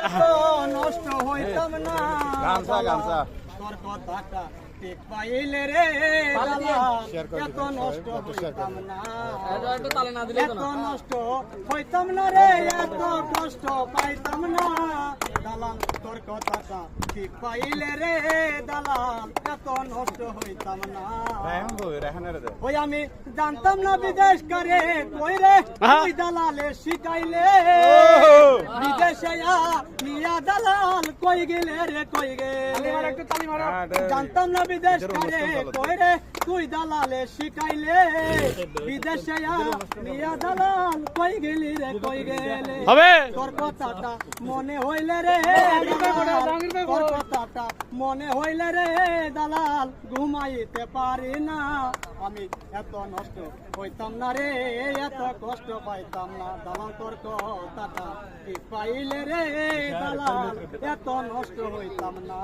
এত নষ্ট হইতাম না গামছা গামছা তোর কথাটা ঠিক পাইলে রে দালাল এত নষ্ট হইতাম না এত নষ্ট হইতাম না রে এত কষ্ট পাইতাম না দালাল তোর কথাটা ঠিক পাইলে রে দালাল এত নষ্ট হইতাম না ওই আমি জানতাম না বিদেশ করে কই রে তুই দালালে শিখাইলে বিদেশে নিয়া দালাল কই গেলে রে কই গেলে জানতাম না বিদেশ করে কই রে তুই দালালে শিখাইলে বিদেশে নিয়া দালাল কই গেলি রে কই গেলে তোর কথাটা মনে হইলে রে তোর কথাটা মনে হইলে রে দালাল ঘুমাইতে পারি না আমি এত নষ্ট হইতাম না রে এত কষ্ট পাইতাম না দালাল তোর কথাটা ঠিক পাইলে রে দালাল এত নষ্ট হইতাম না